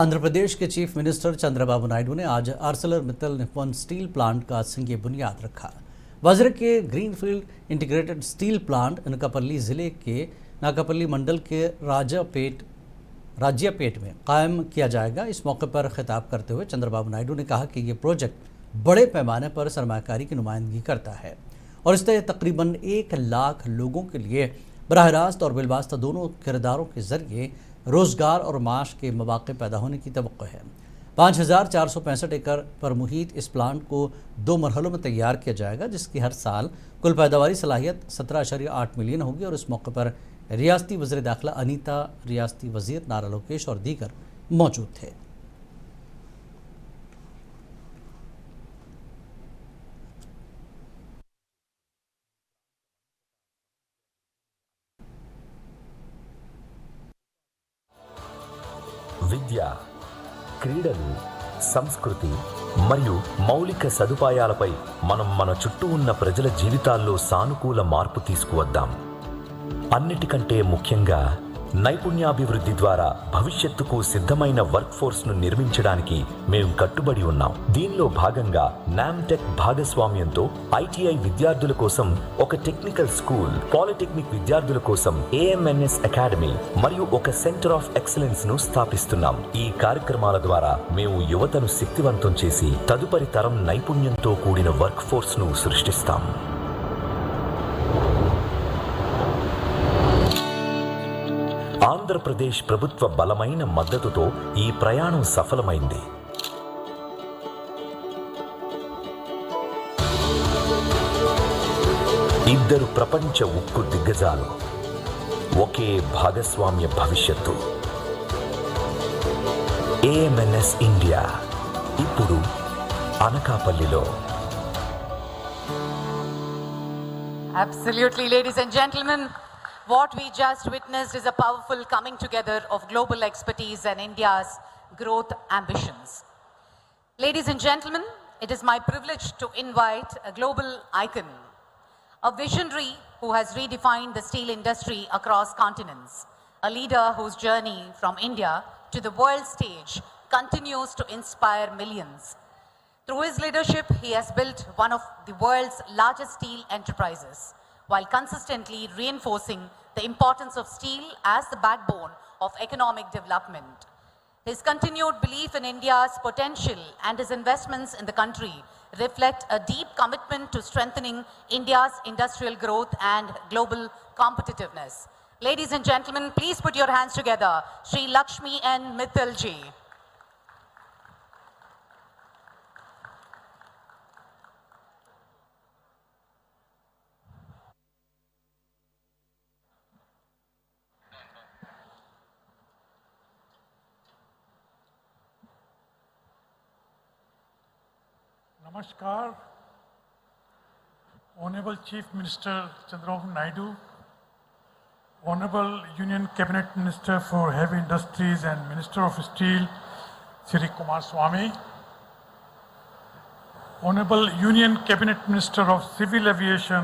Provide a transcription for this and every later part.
आंध्र प्रदेश के chief minister Chandrababu Naidu ने आज आर्सेलरमित्तल निप्पॉन स्टील प्लांट का संघीय बुनियाद रखा। वज्र के greenfield integrated steel plant Anakapalli जिले के नाकापल्ली मंडल के राज्यापेट में कायम किया जाएगा। इस मौके पर खिताब करते हुए चंद्रबाबू नायडू ने कहा कि ये प्रोजेक्ट बड़े पैमाने पर सरमाकारी की नुमाइंदगी करता है और इससे तकरीबन 1 लाख लोगों के लिए बराह रास्त और बिलवास्ता दोनों किरदारों के जरिए रोजगार और माश के मौके पैदा होने की तवक्को है। 5465 एकड़ पर मुहित इस प्लांट को 2 मरहलों में तैयार किया जाएगा, जिसकी हर साल कुल पैदावारी सलाहियत 17.8 मिलियन होगी। और इस मौके पर रियासती वज़ीर दाखिला अनीता, रियासती वज़ीर नारा लोकेश और दीगर मौजूद थे। విద్య, క్రీడలు, సంస్కృతి మరియు మౌలిక సదుపాయాలపై మనం మన చుట్టూ ఉన్న ప్రజల జీవితాల్లో సానుకూల మార్పు తీసుకువద్దాం. అన్నిటికంటే ముఖ్యంగా నైపుణ్యాభివృద్ధి ద్వారా భవిష్యత్తుకు సిద్ధమైన వర్క్ ఫోర్స్ ను నిర్మించడానికి మేము కట్టుబడి ఉన్నాం. దీనిలో భాగంగా నామ్టెక్ భాగస్వామ్యంతో ఐటీఐ విద్యార్థుల కోసం ఒక టెక్నికల్ స్కూల్, పాలిటెక్నిక్ విద్యార్థుల కోసం ఏఎంఎన్ఎస్ అకాడమీ మరియు ఒక సెంటర్ ఆఫ్ ఎక్సలెన్స్ ను స్థాపిస్తున్నాం. ఈ కార్యక్రమాల ద్వారా మేము యువతను శక్తివంతం చేసి తదుపరి తరం నైపుణ్యంతో కూడిన వర్క్ ఫోర్స్ ను సృష్టిస్తాం. ఆంధ్రప్రదేశ్ ప్రభుత్వ బలమైన మద్దతుతో ఈ ప్రయాణం సఫలమైంది. ఇద్దరు ప్రపంచ ఉక్కు దిగ్గజాలు, ఒకే భాగస్వామ్య భవిష్యత్తు. ఏఎంఎన్ఎస్ ఇండియా ఇప్పుడు అనకాపల్లిలో. Absolutely, ladies and gentlemen. What we just witnessed is a powerful coming together of global expertise and India's growth ambitions. Ladies and gentlemen, it is my privilege to invite a global icon, a visionary who has redefined the steel industry across continents, a leader whose journey from India to the world stage continues to inspire millions. Through his leadership, he has built one of the world's largest steel enterprises, while consistently reinforcing the importance of steel as the backbone of economic development. His continued belief in India's potential and his investments in the country reflect a deep commitment to strengthening India's industrial growth and global competitiveness. Ladies and gentlemen, please put your hands together. Shri Lakshmi N. Mittal ji. Namaskar, Honorable Chief Minister Chandrababu Naidu, Honorable Union Cabinet Minister for Heavy Industries and Minister of Steel, Shri Kumaraswamy, Honorable Union Cabinet Minister of Civil Aviation,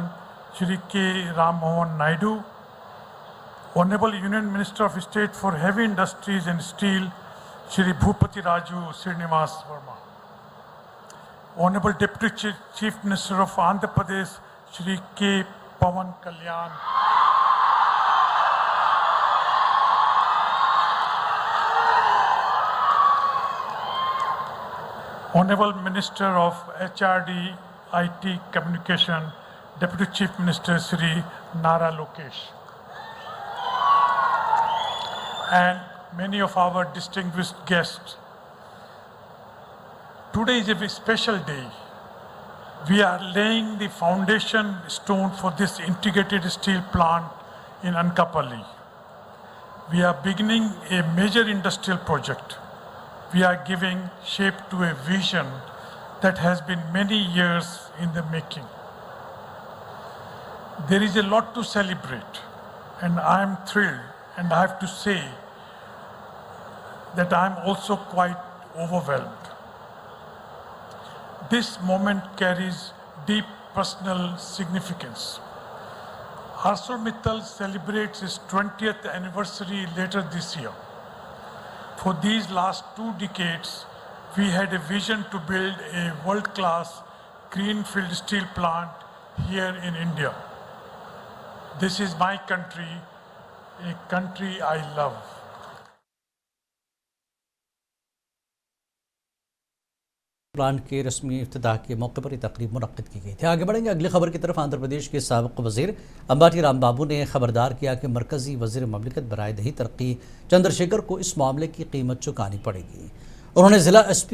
Shri K. Ram Mohan Naidu, Honorable Union Minister of State for Heavy Industries and Steel, Shri Bhupati Raju Srinivas Verma, Honorable Deputy Chief Minister of Andhra Pradesh, Shri K. Pawan Kalyan, Honorable Minister of HRD, IT, Communication, Deputy Chief Minister Shri Nara Lokesh, and many of our distinguished guests. Today is a very special day. We are laying the foundation stone for this integrated steel plant in Anakapalli. We are beginning a major industrial project. We are giving shape to a vision that has been many years in the making. There is a lot to celebrate, and I am thrilled, and I have to say that I am also quite overwhelmed. This moment carries deep personal significance. ArcelorMittal celebrates its 20th anniversary later this year. For these last 2 decades, we had a vision to build a world-class greenfield steel plant here in India. This is my country, a country I love. Plant के रस्मी इफ्तिताह के मौके पर ये तकरीब मुनक्किद की गई थी। आगे बढ़ेंगे अगली खबर की तरफ। आंध्र प्रदेश के साबिक़ वज़ीर अंबाटी रामबाबू ने खबरदार किया कि मरकज़ी वज़ीर ममलिकत बराए दही तरक्की चंद्रशेखर को इस मामले की कीमत चुकानी पड़ेगी। उन्होंने ज़िला SP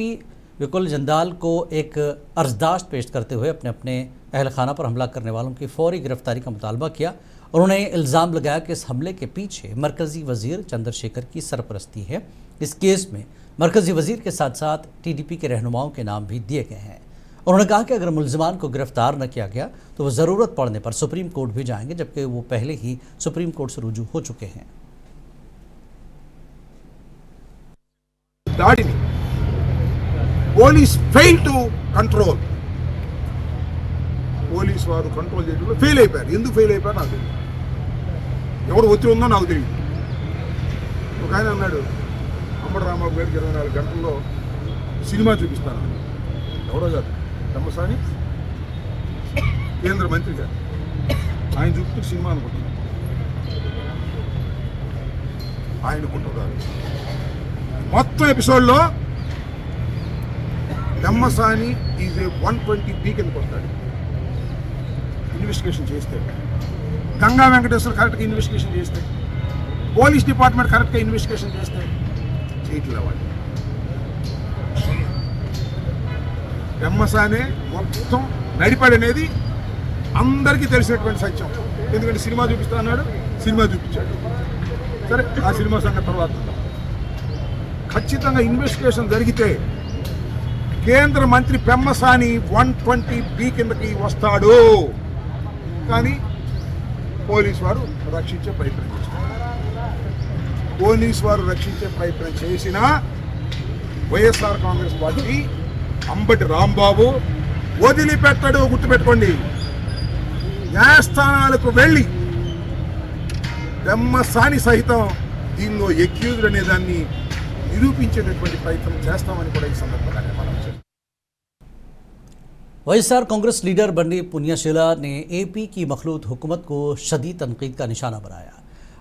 विकुल जंदाल को एक अर्जदाश्त पेश करते हुए अपने अपने अहल खाना पर हमला करने वालों की फौरी गिरफ्तारी का मुतालबा किया। उन्होंने इल्ज़ाम लगाया कि इस हमले के पीछे मरकज़ी वज़ीर चंद्रशेखर की सरपरस्ती है। इस केस में मरकज़ी वज़ीर के साथ साथ TDP के रहनुमाओं के नाम भी दिए गए हैं। उन्होंने कहा कि अगर मुल्ज़िमान को गिरफ्तार न किया गया तो वो ज़रूरत पड़ने पर सुप्रीम कोर्ट भी जाएंगे, जबकि वो पहले ही सुप्रीम कोर्ट से रुजू हो चुके हैं। दाड़िनी police fail to control, police వారు కంట్రోల్ చేయడంలో ఫెయిల్ అయిపోయారు. ఎందుకు ఫెయిల్ అయిపోయారు నాకు తెలియదు, ఎవరు ఒత్తిడి ఉందో నాకు తెలియదు. ఒక ఆయన అన్నాడు అంబటి రాంబాబు గారికి 24 గంటల్లో సినిమా చూపిస్తాను. ఎవరో కాదు, తమ్మసాని కేంద్ర మంత్రి గారు, ఆయన చూపుతూ సినిమా అనుకుంటున్నారు, ఆయనకుంటున్నారు. మొత్తం ఎపిసోడ్లో దమ్మసాని ఈజ్ ఏ 120B కిందకు వస్తాడు. ఇన్వెస్టిగేషన్ చేస్తే గంగా వెంకటేశ్వర కరెక్ట్గా ఇన్వెస్టిగేషన్ చేస్తే, పోలీస్ డిపార్ట్మెంట్ కరెక్ట్గా ఇన్వెస్టిగేషన్ చేస్తే చేయట్లే వాళ్ళు. దమ్మసానే మొత్తం నడిపాడనేది అందరికీ తెలిసినటువంటి సత్యం. ఎందుకంటే సినిమా చూపిస్తా అన్నాడు, సినిమా చూపించాడు. సరే, ఆ సినిమా సంగతి తర్వాత. ఖచ్చితంగా ఇన్వెస్టిగేషన్ జరిగితే కేంద్ర మంత్రి పెమ్మసాని 120B కిందకి వస్తాడు. కానీ పోలీసు వారు రక్షించే ప్రయత్నం చేస్తారు. పోలీసు వారు రక్షించే ప్రయత్నం చేసినా వైఎస్ఆర్ కాంగ్రెస్ పార్టీ అంబటి రాంబాబు వదిలిపెట్టడు. గుర్తుపెట్టుకోండి, న్యాయస్థానాలకు వెళ్ళి పెమ్మసాని సహితం దీనిలో ఎక్యూజ్డ్ అనే దాన్ని నిరూపించేటటువంటి ప్రయత్నం చేస్తామని కూడా ఈ సందర్భంగా మనం वाईएसआर कांग्रेस लीडर बंडी पुनियाशिला ने AP की मखलूत हुकूमत को शदीद तनकीद का निशाना बनाया।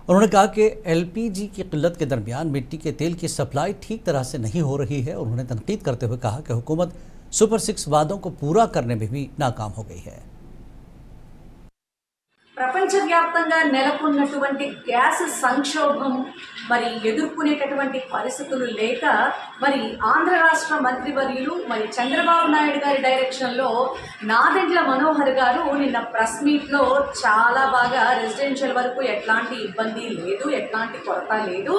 उन्होंने कहा कि LPG की किल्लत के दरमियान मिट्टी के तेल की सप्लाई ठीक तरह से नहीं हो रही है। उन्होंने तनकीद करते हुए कहा कि हुकूमत सुपर 6 वादों को पूरा करने में भी नाकाम हो गई है। ప్రపంచవ్యాప్తంగా నెలకొన్నటువంటి గ్యాస్ సంక్షోభం మరి ఎదుర్కొనేటటువంటి పరిస్థితులు లేక మరి ఆంధ్ర రాష్ట్ర మంత్రివర్యులు మరి చంద్రబాబు నాయుడు గారి డైరెక్షన్లో నాదెండ్ల మనోహర్ గారు నిన్న ప్రెస్ మీట్లో చాలా బాగా రెసిడెన్షియల్ వరకు ఎట్లాంటి ఇబ్బంది లేదు, ఎట్లాంటి కొరత లేదు,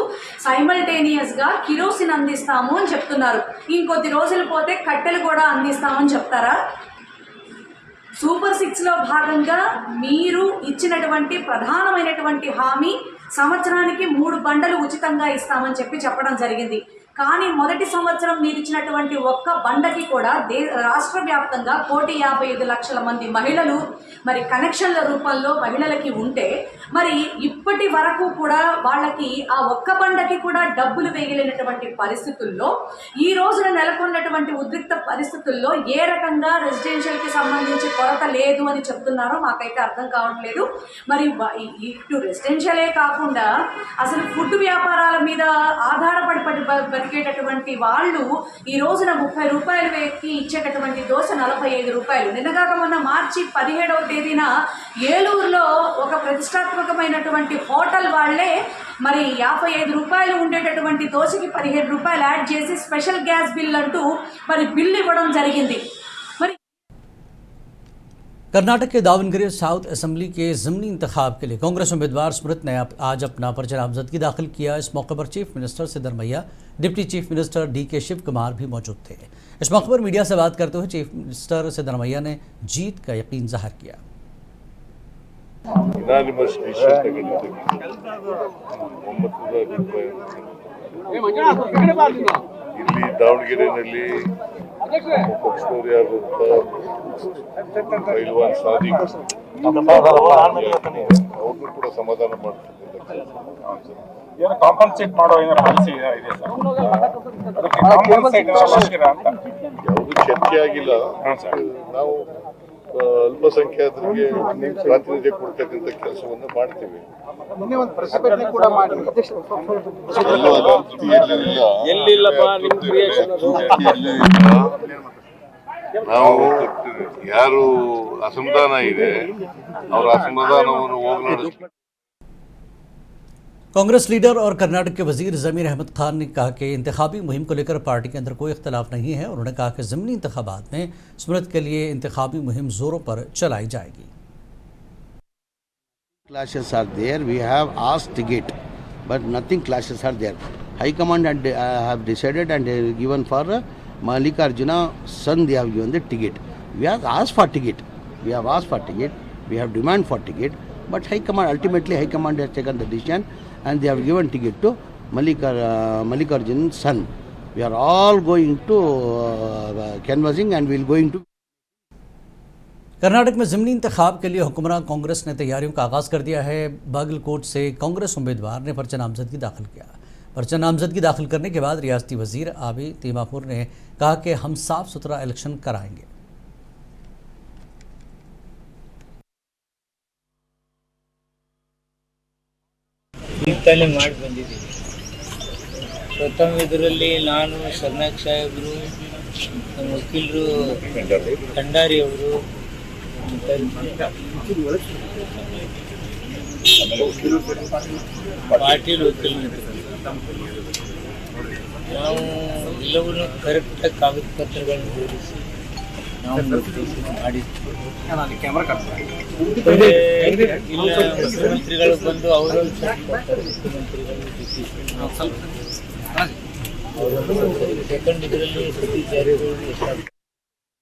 సైమల్టేనియస్గా కిరోసిన్ అందిస్తాము అని చెప్తున్నారు. ఇంకొద్ది రోజులు పోతే కట్టెలు కూడా అందిస్తామని చెప్తారా? సూపర్ 6లో భాగంగా మీరు ఇచ్చినటువంటి ప్రధానమైనటువంటి హామీ సంవత్సరానికి 3 బండలు ఉచితంగా ఇస్తామని చెప్పడం జరిగింది. కానీ మొదటి సంవత్సరం మీరు ఇచ్చినటువంటి ఒక్క బండకి కూడా రాష్ట్ర వ్యాప్తంగా 1,55,00,000 మంది మహిళలు మరి కనెక్షన్ల రూపంలో మహిళలకి ఉంటే మరి ఇప్పటి వరకు కూడా వాళ్ళకి ఆ ఒక్క బండకి కూడా డబ్బులు వేయలేనటువంటి పరిస్థితుల్లో ఈ రోజున నెలకొన్నటువంటి ఉద్రిక్త పరిస్థితుల్లో ఏ రకంగా రెసిడెన్షియల్కి సంబంధించి కొరత లేదు అని చెప్తున్నారో మాకైతే అర్థం కావట్లేదు. మరి ఇటు రెసిడెన్షియలే కాకుండా అసలు ఫుడ్ వ్యాపారాల మీద ఆధారపడి బతికేటటువంటి వాళ్ళు ఈ రోజున 30 రూపాయలు వేకి ఇచ్చేటటువంటి దోశ 45 రూపాయలు. నిన్నగాక మొన్న మార్చి 17వ తేదీన ఏలూరులో ఒక ప్రతిష్టాత్మకమైనటువంటి హోటల్ వాళ్ళే మరి 55 రూపాయలు ఉండేటటువంటి దోశకి 15 రూపాయలు యాడ్ చేసి స్పెషల్ గ్యాస్ బిల్ అంటూ మరి బిల్ ఇవ్వడం జరిగింది. कर्नाटक के दावनगिरी साउथ असेंबली के ज़िमनी इंतखाब के लिए कांग्रेस उम्मीदवार स्मृत ने आज अपना पर्चा नामजदगी दाखिल किया। इस मौके पर chief minister Siddaramaiah, deputy chief minister DK Shivakumar भी मौजूद थे। इस मौके पर मीडिया से बात करते हुए चीफ मिनिस्टर सिद्धरमैया ने जीत का यकीन जाहिर किया। ಇಲ್ಲಿ ದಾವಣಗೆರೆಯಲ್ಲಿ ಪಕ್ಷದವರೇ ಆದಂತ ಪೈಲ್ವಾನ್ ಸಾದಿಕ್ ಅವ್ರನ್ನೂ ಕೂಡ ಸಮಾಧಾನ ಮಾಡ್ತಿದ್ದಾರೆ. ಏನೋ ಕಾಂಪನ್ಸೇಟ್ ಮಾಡೋ ಏನೋ ಪಾಲಿಸಿ ಇದೆ ಸರ್, ಅದಕ್ಕೆ ಕಾಂಪನ್ಸೇಟ್ ಮಾಡ್ತೀರಾ ಅಂತ ಯಾವುದು ಚರ್ಚೆ ಆಗಿಲ್ಲ. ನಾವು ಅಲ್ಪಸಂಖ್ಯಾತರಿಗೆ ಪ್ರಾತಿನಿಧ್ಯ ಕೊಡ್ತಕ್ಕಂಥ ಕೆಲಸವನ್ನು ಮಾಡ್ತೀವಿ. ನಾವು ಯಾರು ಅಸಮಾಧಾನ ಇದೆ ಅವರ ಅಸಮಾಧಾನವನ್ನು ಹೋಗಲಾಡಿಸ್ತೀವಿ. कांग्रेस लीडर और कर्नाटक के वजीर ज़मीर अहमद खान ने कहा कि इंतखाबी मुहिम को लेकर पार्टी के अंदर कोई इख्तलाफ नहीं है। उन्होंने कहा कि ज़मीनी इंतखाबात में स्मृत के लिए इंतखाबी मुहिम ज़ोरों पर चलाई जाएगी। Clashes are there. We have asked ticket, but nothing clashes are there. High Command have decided and given for Mallikarjuna son. They have given the ticket. We have asked for ticket. We have asked for ticket. We have demand for ticket. But High Command, ultimately High Command has taken the decision and they have given ticket to Mallikarjun's son. We are all going to canvassing and we will going to. Karnataka में ज़मीनी इंतखाब के लिए हुक्मरान कांग्रेस ने तैयारियों का आगाज़ कर दिया है। बागलकोट से कांग्रेस उम्मीदवार ने पर्चा नामजदगी दाखिल किया। पर्चा नामजदगी दाखिल करने के बाद रियासती वजीर आबी तीमापुर ने कहा कि हम साफ सुथरा इलेक्शन कराएंगे। ಈಗಲೇ ಮಾಡಿ ಬಂದಿದ್ದೀವಿ. ಪ್ರಥಮ ಇದರಲ್ಲಿ ನಾನು ಶರ್ನಾಕ್ ಸಾಹೇಬರು, ನಮ್ಮ ವಕೀಲರು ಭಂಡಾರಿ ಅವರು, ಪಾಟೀಲ್ ವಕೀಲರು, ನಾವು ಎಲ್ಲವನ್ನೂ ಕರೆಕ್ಟಾಗಿ ಕಾಗದ ಪತ್ರಗಳನ್ನು ಜೋಡಿಸಿ ನಾವು ಮಾಡಿದ್ವಿ. ಇಲ್ಲ ಮುಖ್ಯಮಂತ್ರಿಗಳು ಬಂದು ಅವರು ಮುಖ್ಯಮಂತ್ರಿಗಳು ಸೆಕೆಂಡ್ ಇದರಲ್ಲಿ ಸತೀಶ್ ಜಾರಕಿಹೊಳಿ